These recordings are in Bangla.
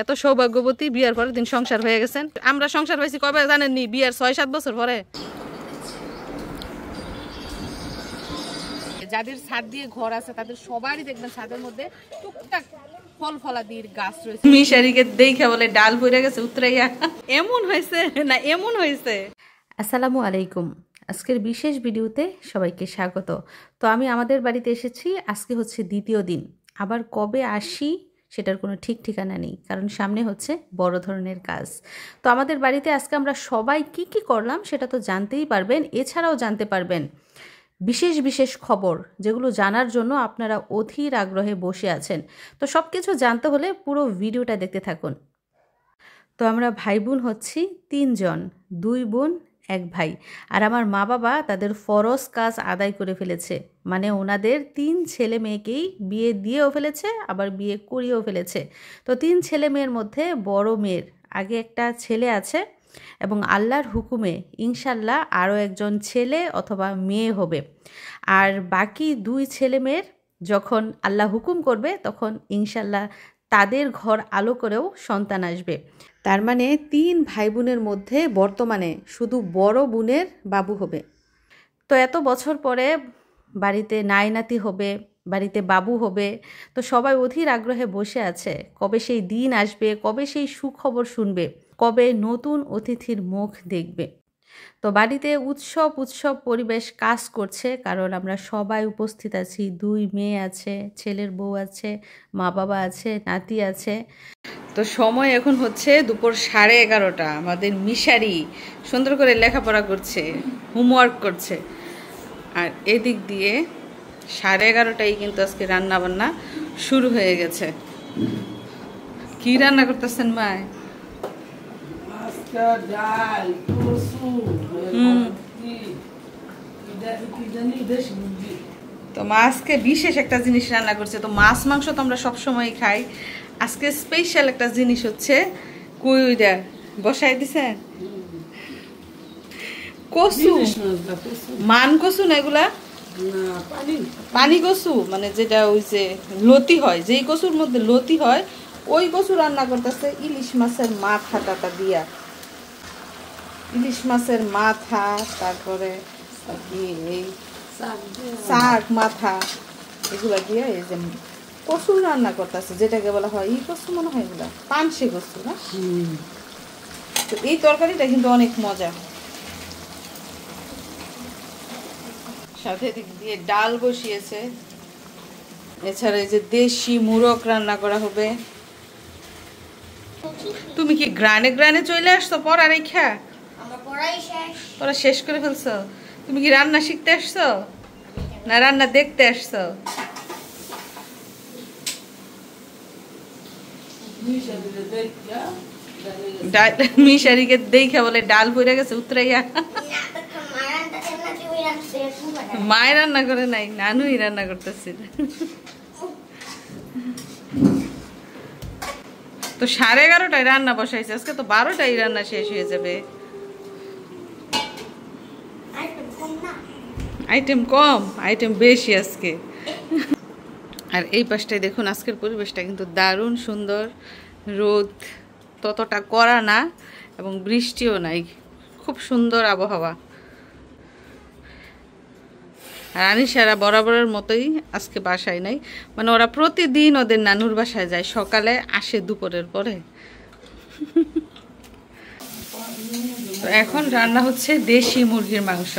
এত সৌভাগ্যবতী, বিয়ার পরের দিন সংসার হয়ে গেছেন। আমরা সংসার হয়েছি কবে জানেননি? বিয়ার 6-7 বছর পরে। যাদের ছাদ দিয়ে ঘর আছে তাদের সবারই দেখবেন ছাদের মধ্যে টুকটাক ফল ফলাদির গাছ রয়েছে। মিশারিকে দেখে বলে ডাল পড়ে গেছে উতরাইয়া। এমন হয়েছে না এমন হয়েছে। আসসালামু আলাইকুম। আজকের বিশেষ ভিডিওতে সবাইকে স্বাগত। তো আমি আমাদের বাড়িতে এসেছি, আজকে হচ্ছে দ্বিতীয় দিন। আবার কবে আসি সেটার কোনো ঠিক ঠিকানা নেই, কারণ সামনে হচ্ছে বড় ধরনের কাজ। তো আমাদের বাড়িতে আজকে আমরা সবাই কি কি করলাম সেটা তো জানতেই পারবেন, এছাড়াও জানতে পারবেন বিশেষ বিশেষ খবর, যেগুলো জানার জন্য আপনারা অধীর আগ্রহে বসে আছেন। তো সব কিছু জানতে হলে পুরো ভিডিওটা দেখতে থাকুন। তো আমরা ভাই বোন হচ্ছি 3 জন, 2 বোন 1 ভাই। আর আমার মা বাবা তাদের ফরজ কাজ আদায় করে ফেলেছে, মানে ওনাদের 3 ছেলে মেয়েকেই বিয়ে দিয়েও ফেলেছে, আবার বিয়ে করিয়েও ফেলেছে। তো 3 ছেলে মেয়ের মধ্যে বড় মেয়ের আগে একটা ছেলে আছে, এবং আল্লাহর হুকুমে ইনশাল্লাহ আরও একজন ছেলে অথবা মেয়ে হবে। আর বাকি 2 ছেলে মেয়ের যখন আল্লাহ হুকুম করবে তখন ইনশাল্লাহ তাদের ঘর আলো করেও সন্তান আসবে। তার মানে 3 ভাই বোনের মধ্যে বর্তমানে শুধু বড় বোনের বাবু হবে। তো এত বছর পরে বাড়িতে নাতি হবে, বাড়িতে বাবু হবে। তো সবাই অধীর আগ্রহে বসে আছে, কবে সেই দিন আসবে, কবে সেই সুখবর শুনবে, কবে নতুন অতিথির মুখ দেখবে। তো বাড়িতে উৎসব পরিবেশ কাজ করছে, কারণ আমরা সবাই উপস্থিত আছি। 2 মেয়ে আছে, ছেলের বউ আছে, মা বাবা আছে, নাতি আছে। তো সময় এখন হচ্ছে দুপুর 11:30। আমাদের মিশারি সুন্দর করে লেখাপড়া করছে, হোমওয়ার্ক করছে। আর এদিক দিয়ে 11:30টাই কিন্তু আজকে রান্না বান্না শুরু হয়ে গেছে। কি রান্না করতেছেন মা? তো মা আজকে বিশেষ একটা জিনিস রান্না করছে। তো মাছ মাংস তো আমরা সবসময় খাই, আজকে স্পেশাল একটা জিনিস হচ্ছে কুইডা বসাই দিছেন। কচু, মান কচু না এগুলা, পানি কচু, মানে যেটা ওই যে লতি হয়, যেই কচুর মধ্যে লতি হয় ওই কচু রান্না করতেছে। ইলিশ মাছের মাথা টাটা দিয়া, ইলিশ মাছের মাথা, তারপরে এই শাক মাথা, এগুলা দিয়ে এই যে কচু রান্না করতেছে, যেটাকে বলা হয় ই কচু মনে হয়, এগুলা পানসে কচু না। তো এই তরকারিটা কিন্তু অনেক মজা। সাথে দিক দিয়ে ডাল বসিয়েছে, এছাড়া এই যে দেশি মুরগ রান্না করা হবে। তুমি কি গ্রানে চলে আসছো পড়া রেখা? পড়া শেষ করে ফেলছো? তুমি কি রান্না শিখতে আসছো না রান্না দেখতে আসছো? মিশারিকে দেখে বলে ডাল পড়ে গেছে উতরাইয়া। মায়ের রান্না করে নাই, নানুই রান্না করতেছিল। তো 11:30টায় রান্না বসাইছে, আজকে তো 12টায় রান্না শেষ হয়ে যাবে। আইটেম কম, আইটেম বেশি আজকে। আর এই পাশটায় দেখুন, আজকের পরিবেশটা কিন্তু দারুণ সুন্দর। রোদ ততটা কড়া না এবং বৃষ্টিও নাই, খুব সুন্দর আবহাওয়া। আর আনিশারা বরাবরের মতোই আজকে বাসায় নাই, মানে ওরা প্রতিদিন ওদের নানুর বাসায় যায়, সকালে আসে দুপুরের পরে। তো এখন রান্না হচ্ছে দেশি মুরগির মাংস।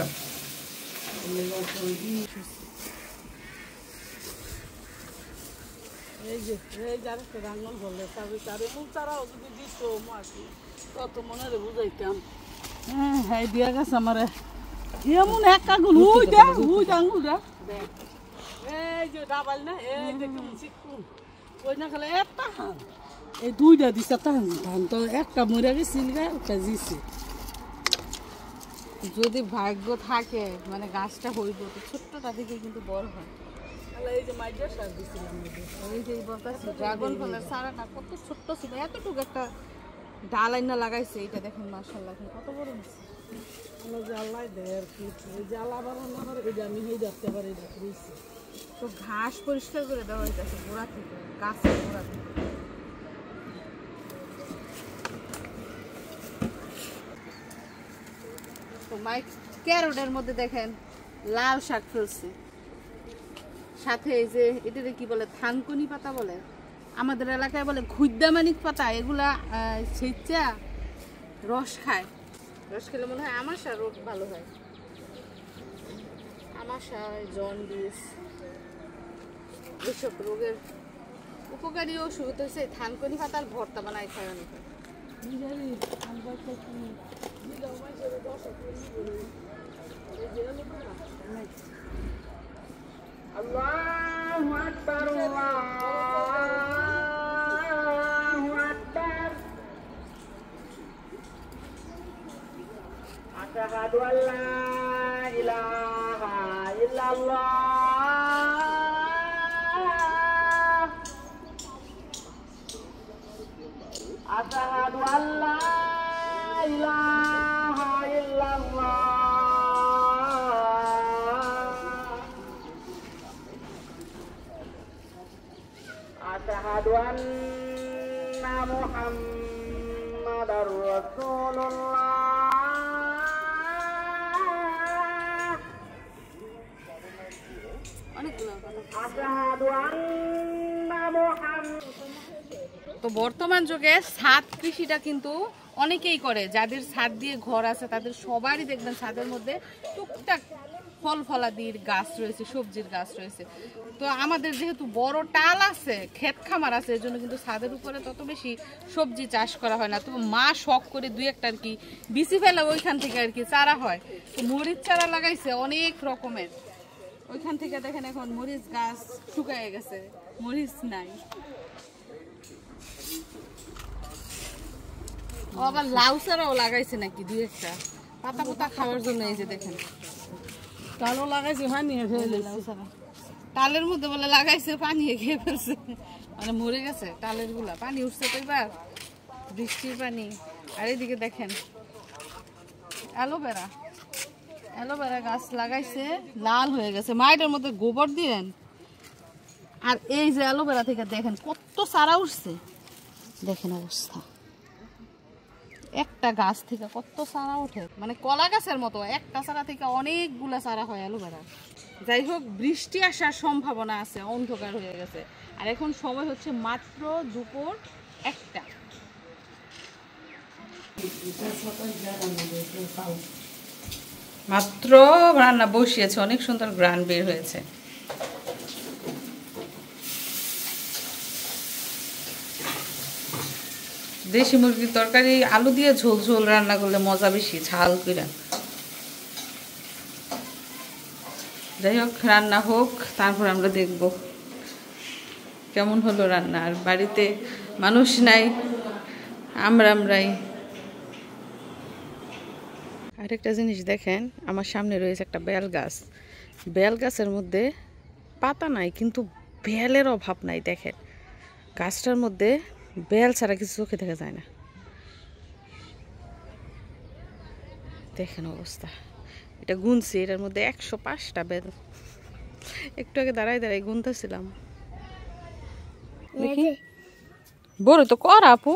হ্যাঁ দিয়া গেছে আমার এমন এক আঙুল উই দে আঙুল দে এই যে ডাবাল না, এই যে চিকুন ওই না খেলে একটা হান, এই 2টা দিছে ধান তো একটা মরে গেছিল, একটা দিছে। যদি ভাগ্য থাকে মানে গাছটা হইব, তো ছোট্টটা থেকে কিন্তু বড় হয়। এই যে মাইজা সার দিছিলাম, ওই যে বলতেছি ড্রাগন ফলের চারাটা কত ছোট্ট ছিল, এতটুকু একটা ডাল আইনা লাগাইছে। এটা দেখেন মাশাআল্লাহ কত বড় হয়েছে। আল্লাহ দেয় আর কি, এই যে আল্লাহ বাবা আমার এই যে আমি হয়ে যাচ্ছে আবার এই দেখছি তো ঘাস পরিষ্কার করে দেওয়া হইতেছে গোড়া থেকে, গাছের গোড়া থেকে। তো মাইক ক্যারোটের মধ্যে দেখেন লাল শাক ফেলছে, সাথে এই যে এটাকে কি বলে থানকুনি পাতা বলে, আমাদের এলাকায় বলে খুদ্দামানিক পাতা। এগুলা ছেঁচা রস খায়, রস খেলে মনে হয় আমাশা রোগ ভালো হয়, আমাশা, জন্ডিস, এইসব রোগের উপকারী ওষুধ হচ্ছে থানকুনি পাতার ভর্তা বানায় খায় অনেকে। আল্লাহু আকবার, আল্লাহু আকবার। আশহাদু আল্লা ইলাহা ইল্লাল্লাহ, আশহাদু আল্লা ইলাহা ইল্লাল্লাহ, আশহাদু আন্না মুহাম্মাদার রাসূলুল্লাহ। তো বর্তমান যুগে ছাদ কৃষিটা কিন্তু অনেকেই করে, যাদের ছাদ দিয়ে ঘর আছে তাদের সবারই দেখবেন ছাদের মধ্যে টুকটাক ফল ফলাদির গাছ রয়েছে, সবজির গাছ রয়েছে। তো আমাদের যেহেতু বড় টাল আছে, ক্ষেত খামার আছে, এর জন্য কিন্তু ছাদের উপরে তত বেশি সবজি চাষ করা হয় না। তো মা শখ করে দুই একটা আর কি বিচি ফেলে ওইখান থেকে আর কি চারা হয়। তো মরিচ চারা লাগাইছে অনেক রকমের, ওইখান থেকে দেখেন এখন মরিচ গাছ শুকায় গেছে, মরিচ নাই। ও আবার লাউ চারাও লাগাইছে নাকি দুই একটা পাতা পাতা খাওয়ার জন্য। এই যে দেখেন তালও লাগাইছে, পানিয়ে ফেলে টালের মধ্যে বলে লাগাইছে, পানি খেয়ে ফেলছে, মানে মরে গেছে টালের গুলা। পানি উঠছে তো এবার বৃষ্টির পানি। আর এইদিকে দেখেন অ্যালোভেরা, অ্যালোভেরা গাছ লাগাইছে, লাল হয়ে গেছে। মাটির মধ্যে গোবর দিলেন। আর এই যে অ্যালোভেরা থেকে দেখেন কত চারা উঠছে, দেখেন অবস্থা। একটা গাছ থেকে কত চারা ওঠে, মানে কলা গাছের মতো একটা চারা থেকে অনেকগুলা চারা হয় অ্যালোভেরা। যাই হোক, বৃষ্টি আসার সম্ভাবনা আছে, অন্ধকার হয়ে গেছে। আর এখন সময় হচ্ছে মাত্র দুপুর 1টা। মাত্র রান্না বসিয়েছে, অনেক সুন্দর গ্রান বের হয়েছে। দেশি মুরগির তরকারি আলু দিয়ে ঝোল ঝোল রান্না করলে মজা বেশি, ঝাল করে। যাই হোক, রান্না হোক, তারপর আমরা দেখব কেমন হলো রান্না। আর বাড়িতে মানুষ নাই, আমরাই। আরেকটা জিনিস দেখেন, আমার সামনে রয়েছে একটা বেল গাছ। বেল গাছের মধ্যে পাতা নাই, কিন্তু বেলের অভাব নাই। দেখেন গাছটার মধ্যে বেল ছাড়া কিছু চোখে দেখা যায় না। দেখেন অবস্থা। এটা গুনছি, এটার মধ্যে 105টা বেল। একটু আগে দাঁড়াই দাঁড়াই গুনতেছিলাম। দেখি বড় তো কর আপু,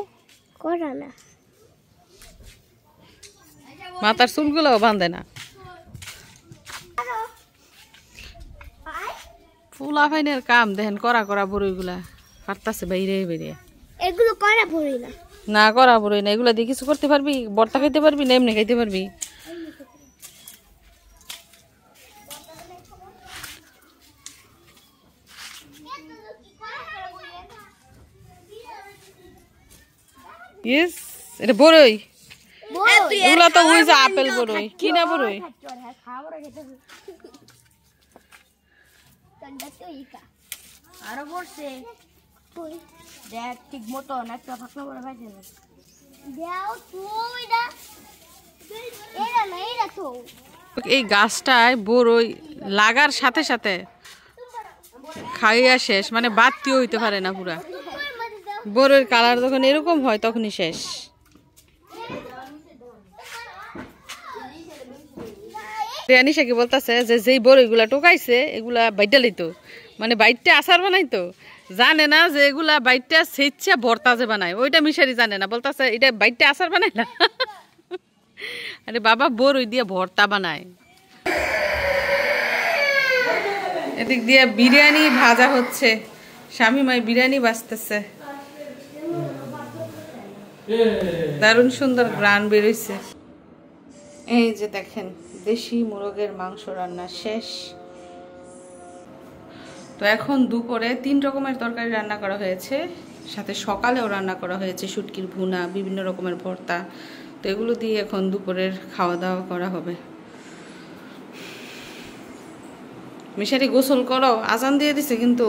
করা না, মাথার চুলগুলোও বাঁধে না। ফুলা ফাইনের কাম দেখেন, করা করা বড়ইগুলা পারতাছে বাইরে বেরিয়ে। এগুলো করা পড়ি না, না করা বড়ই না, এগুলা দিয়ে কিছু করতে পারবি? বর্তা খাইতে পারবি না এমনি খাইতে পারবি? ইয়েস, এটা বড়ই। এগুলা তো ওই যে আপেল বড়ই, কি না বড়ই। আরো পড়ছে দেখ ঠিক মতো একটা ফাঁকনা বড় পাইছে না, দেও তুই না এরা না, এরা তো এই গাছটায় বড়ই লাগার সাথে সাথে খাইয়া শেষ, মানে বাড়তিও হইতে পারে না। পুরা বড়ইয়ের কালার যখন এরকম হয় তখনই শেষ। রিয়ানিশা কি বলতেছে যে যেই বড়ইগুলা টোকাইছে এগুলা বাইডা লইতো, মানে বাইটটা আচার বানাই তো জানে না যে এগুলা বাইটটা সেচ্ছা ভর্তা যে বানায় ওইটা মিশারি জানে না বলতেছে এটা বাইটটা আচার বানাই না আরে বাবা বড়ই দিয়ে ভর্তা বানায় এদিক দিয়ে বিরিয়ানি ভাজা হচ্ছে স্বামীমাই বিরিয়ানি বাজতেছে দারুণ সুন্দর গ্রান বেরোইছে এই যে দেখেন দেশি মুরগের মাংস রান্না শেষ তো এখন দুপুরে 3 রকমের তরকারি রান্না করা হয়েছে সাথে সকালেও রান্না করা হয়েছে শুটকির ভুনা বিভিন্ন রকমের ভর্তা তো এগুলো দিয়ে এখন দুপুরের খাওয়া দাওয়া করা হবে মিশারি গোসল করো আজান দিয়ে দিছে কিন্তু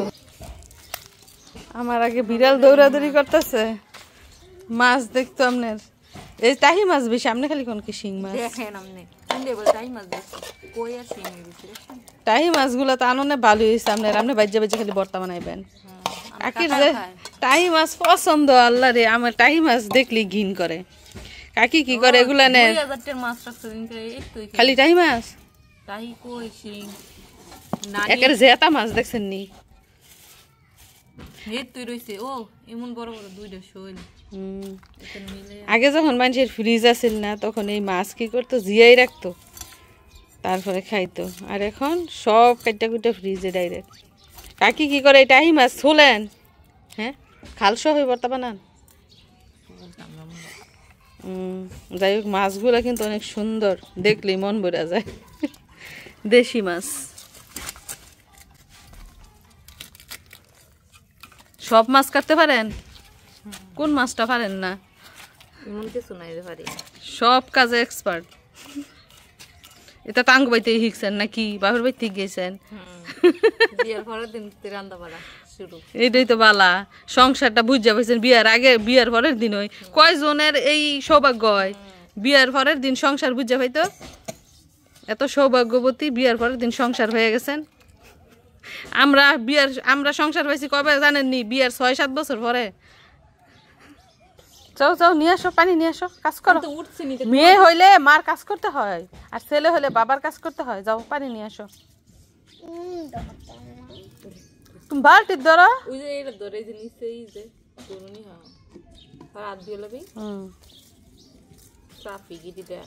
আমার আগে বিড়াল দৌড়াদৌড়ি করতেছে মাছ দেখতো আপনার এই টাহি মাছ বেশি আপনি খালি কোন কি শিং মাছ দেখেন আপনি টাহি মাছ দেখছি কই আর শিং বেশি টাহি মাছগুলো তো আননে ভালো হয়েছে আপনার আপনি বাজ্যা বাজ্যা খালি ভর্তা বানাইবেন কাকির যে টাহি মাছ পছন্দ আল্লাহ রে আমার টাহি মাছ দেখলি ঘিন করে কাকি কি করে এগুলা নে 2000 টাকার মাছ রাখছেন একটু খালি টাহি মাছ টাহি কই শিং একের জেতা মাছ দেখছেন নি হে তুই রইছে ও এমন বড় বড় দুইটা শৈল আগে যখন মানুষের ফ্রিজ আছিল না তখন এই মাছ কি করতো জিয়াই রাখতো তারপরে খাইতো আর এখন সব কাইটা কুইটা ফ্রিজে ডাইরেক্ট কাকি কি করে এই টাহি মাছ ছোলেন হ্যাঁ খালসা হয়ে ভর্তা বানান যাই হোক মাছগুলো কিন্তু অনেক সুন্দর দেখলেই মন ভরে যায় দেশি মাছ সব মাছ কাটতে পারেন কোন মাছটা পারেন না এমন কিছু নাই রে পারি সব কাজে এক্সপার্ট এটা টাঙ্গ বাইতে শিখছেন নাকি বাপের বাড়ি ঠিক গেছেন বিয়ার পরের দিন রান্না বাড়া শুরু এইটাই তো বালা সংসারটা বুঝা পাইছেন বিয়ার আগে বিয়ার পরের দিন হয় কয়জনের এই সৌভাগ্য হয় বিয়ার পরের দিন সংসার বুঝা পাইতো এত সৌভাগ্যবতী বিয়ার পরের দিন সংসার হয়ে গেছেন আমরা সংসার পাইছি কবে জানেননি বিয়ার 6-7 বছর পরে যাও যাও নিয়ে আসো পানি নিয়ে আসো কাজ করো মেয়ে হইলে মার কাজ করতে হয় আর ছেলে হইলে বাবার কাজ করতে হয় যাও পানি নিয়ে আসো তুমি বালতির ধরো ওই যে এটা ধরে যে নিচে এই যে করুনি হ্যাঁ আর হাত দিয়ে লবি সাফি গিদিটা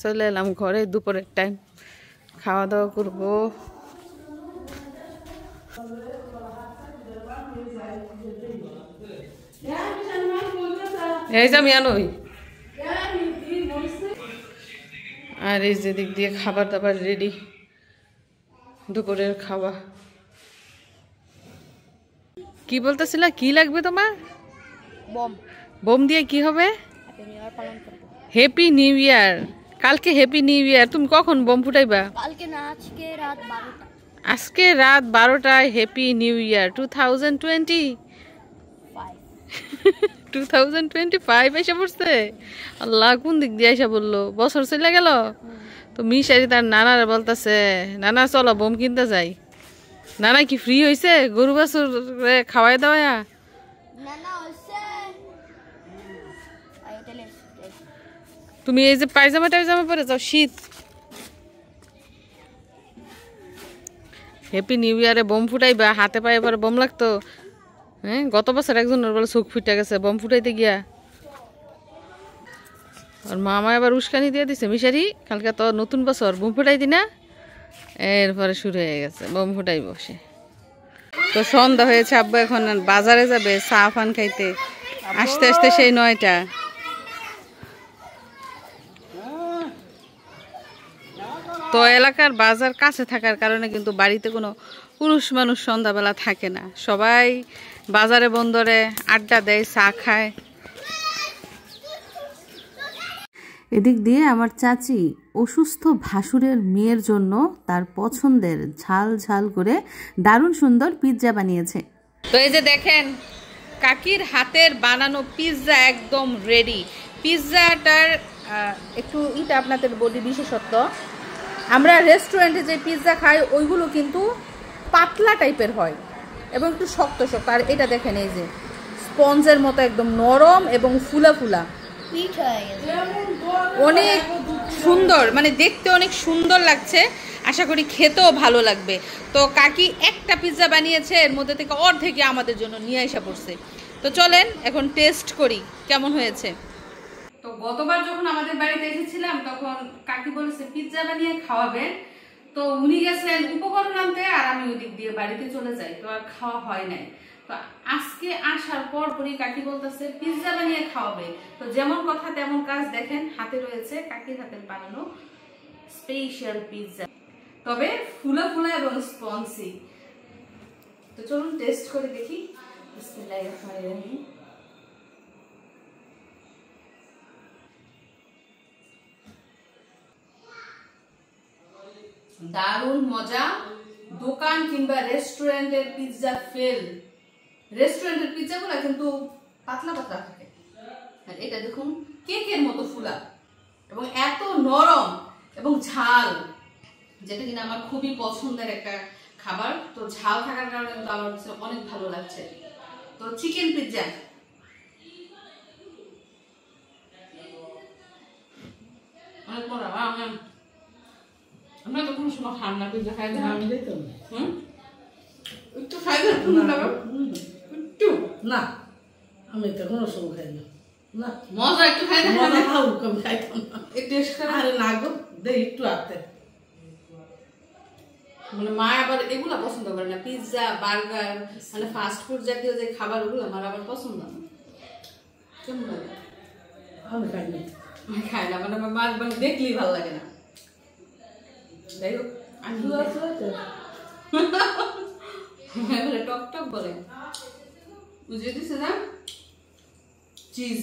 চলে এলাম ঘরে দুপুরের টাইম খাওয়া দাওয়া করবো এই যে আমি আনোই আর এই যে দিক দিয়ে খাবার দাবার রেডি দুপুরের খাওয়া কি বলতেছিল কি লাগবে তোমার বম বোম দিয়ে কি হবে পালন করব হ্যাপি নিউ ইয়ার কালকে হ্যাপি নিউ ইয়ার তুমি কখন বোম ফুটাইবা কালকে না আজকে রাত 12টা আজকে রাত 12টায় হ্যাপি নিউ ইয়ার 2025 এসে পড়ছে আল্লাহ কোন দিক দিয়ে এসে বললো বছর চলে গেল তো মিশারি তার নানার বলতেছে নানা চলো বোম কিনতে যাই নানা কি ফ্রি হয়েছে গরু বাছুর খাওয়াই দাওয়া না না হইছে আয় তেলে তুমি এই যে পায়জামা টাইজামা পরে যাও শীত হ্যাপি নিউ ইয়ারে বোম ফুটাইবা হাতে পায়ে পরে বোম লাগতো হ্যাঁ গত বছর একজনের বলে চোখ ফুটে গেছে বোম ফুটাইতে গিয়া আর মামা এবার উস্কানি দিয়ে দিছে মিশারি কালকে তো নতুন বছর বোম ফুটাই দি না এরপরে শুরু হয়ে গেছে বোম ফুটাই বসে তো সন্ধ্যা হয়েছে আব্বু এখন বাজারে যাবে চা ফান খাইতে আস্তে আস্তে সেই 9টা তো এলাকার বাজার কাছে থাকার কারণে কিন্তু বাড়িতে কোনো পুরুষ মানুষ সন্ধ্যাবেলা থাকে না সবাই বাজারে বন্দরে আড্ডা দেয় চা খায় এদিক দিয়ে আমার চাচি অসুস্থ ভাসুরের মেয়ের জন্য তার পছন্দের ঝাল ঝাল করে দারুণ সুন্দর পিৎজা বানিয়েছে তো এই যে দেখেন কাকির হাতের বানানো পিৎজা একদম রেডি পিৎজাটার একটু এটা আপনাদের বলি বিশেষত্ব আমরা রেস্টুরেন্টে যে পিৎজা খাই ওইগুলো কিন্তু পাতলা টাইপের হয় এবং একটু শক্ত শক্ত আর এটা দেখেন এই যে স্পঞ্জের মতো একদম নরম এবং ফুলা ফুলা পিঠ হয়ে গেছে। অনেক সুন্দর, মানে দেখতে অনেক সুন্দর লাগছে, আশা করি খেতেও ভালো লাগবে। তো কাকি একটা পিৎজা বানিয়েছে, এর মধ্যে থেকে অর্ধেকই আমাদের জন্য নিয়ে আসা পড়ছে। তো চলেন এখন টেস্ট করি কেমন হয়েছে। তো গতবার যখন আমাদের বাড়িতে এসেছিলাম তখন কাকি বলেছে পিৎজা বানিয়ে খাওয়াবেন, তো উনি গেছেন উপকরণ আনতে আর আমি ওই দিক দিয়ে বাড়িতে চলে যাই, তো আর খাওয়া হয় নাই। তো আজকে আসার পরই কাকি বলতেছে পিৎজা বানিয়ে খাওয়াবে। তো যেমন কথা তেমন কাজ, দেখেন হাতে রয়েছে কাকির হাতের বানানো স্পেশাল পিৎজা, তবে ফুলা ফুলা এবং স্পঞ্জি। তো চলুন টেস্ট করে দেখি। বিসমিল্লাহির রহমানির রহিম। দারুণ মজা। দোকান কিংবা রেস্টুরেন্টের পিৎজা ফেল। রেস্টুরেন্টের পিৎজাগুলো কিন্তু পাতলা পাতলা থাকে, আর এটা দেখুন কেকের মতো ফুলা এবং এত নরম এবং ঝাল, যেটা কিনা আমার খুবই পছন্দের একটা খাবার। তো ঝাল থাকার কারণে কিন্তু আমার অনেক ভালো লাগছে। তো চিকেন পিৎজা অনেক মজা। আমরা তো কোনো সময় খান না পিৎজা, খাই না একটু খাই একটু না, আমি তো কোনো সময় খাই না। না মজা একটু খাই না, মজা খাও, আমি খাইতাম না। একটু আরে না গো, দে একটু আতে। মানে মা আবার এগুলা পছন্দ করে না, পিৎজা বার্গার মানে ফাস্ট ফুড জাতীয় যে খাবার ওগুলো আমার আবার পছন্দ না। কেমন লাগে? আমি খাই না, আমি খাই না, মানে আমার মার মানে দেখলেই ভালো লাগে না। যাই হোক আমি টক টক বলে বুঝে দিছে না, চিজ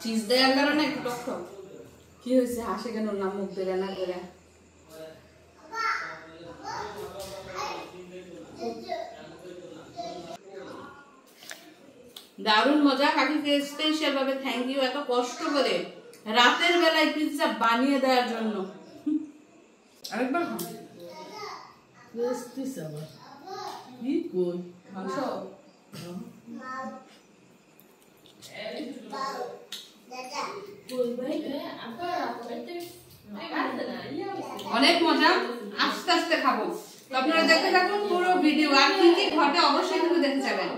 চিজ দেওয়ার কারণে একটু টক টক। কি হয়েছে হাসে কেন, না মুখ বেড়ে না করে? দারুণ মজা। কাকিকে স্পেশাল ভাবে থ্যাংক ইউ, এত কষ্ট করে রাতের বেলায় পিৎজা বানিয়ে দেওয়ার জন্য। আরেকবার খাও। কি কই মাংস অনেক মজা, আস্তে আস্তে খাবো। তো আপনারা দেখতে থাকুন পুরো ভিডিও, আর কি কি ঘটে অবশ্যই কিন্তু দেখতে যাবেন।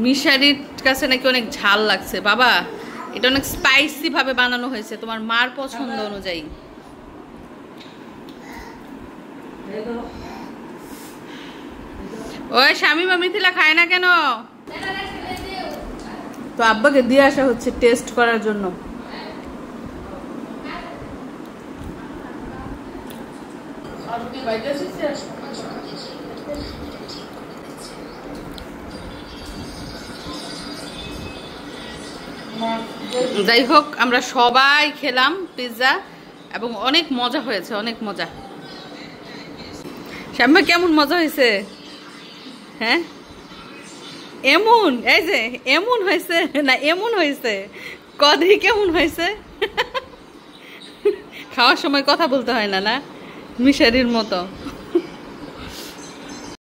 মিশারির কাছে নাকি অনেক ঝাল লাগছে। বাবা এটা অনেক স্পাইসি ভাবে বানানো হয়েছে, তোমার মার পছন্দ অনুযায়ী। ওই শামিমা মিথিলা খায় না কেন? তো আব্বাকে দিয়ে আসা হচ্ছে টেস্ট করার জন্য। যাই হোক আমরা সবাই খেলাম পিৎজা এবং অনেক মজা হয়েছে, অনেক মজা। শ্যামা কেমন মজা হয়েছে? হ্যাঁ এমন, এই যে এমন হয়েছে না এমন হয়েছে, কদি কেমন হয়েছে? খাওয়ার সময় কথা বলতে হয় না, না মিশারির মতো।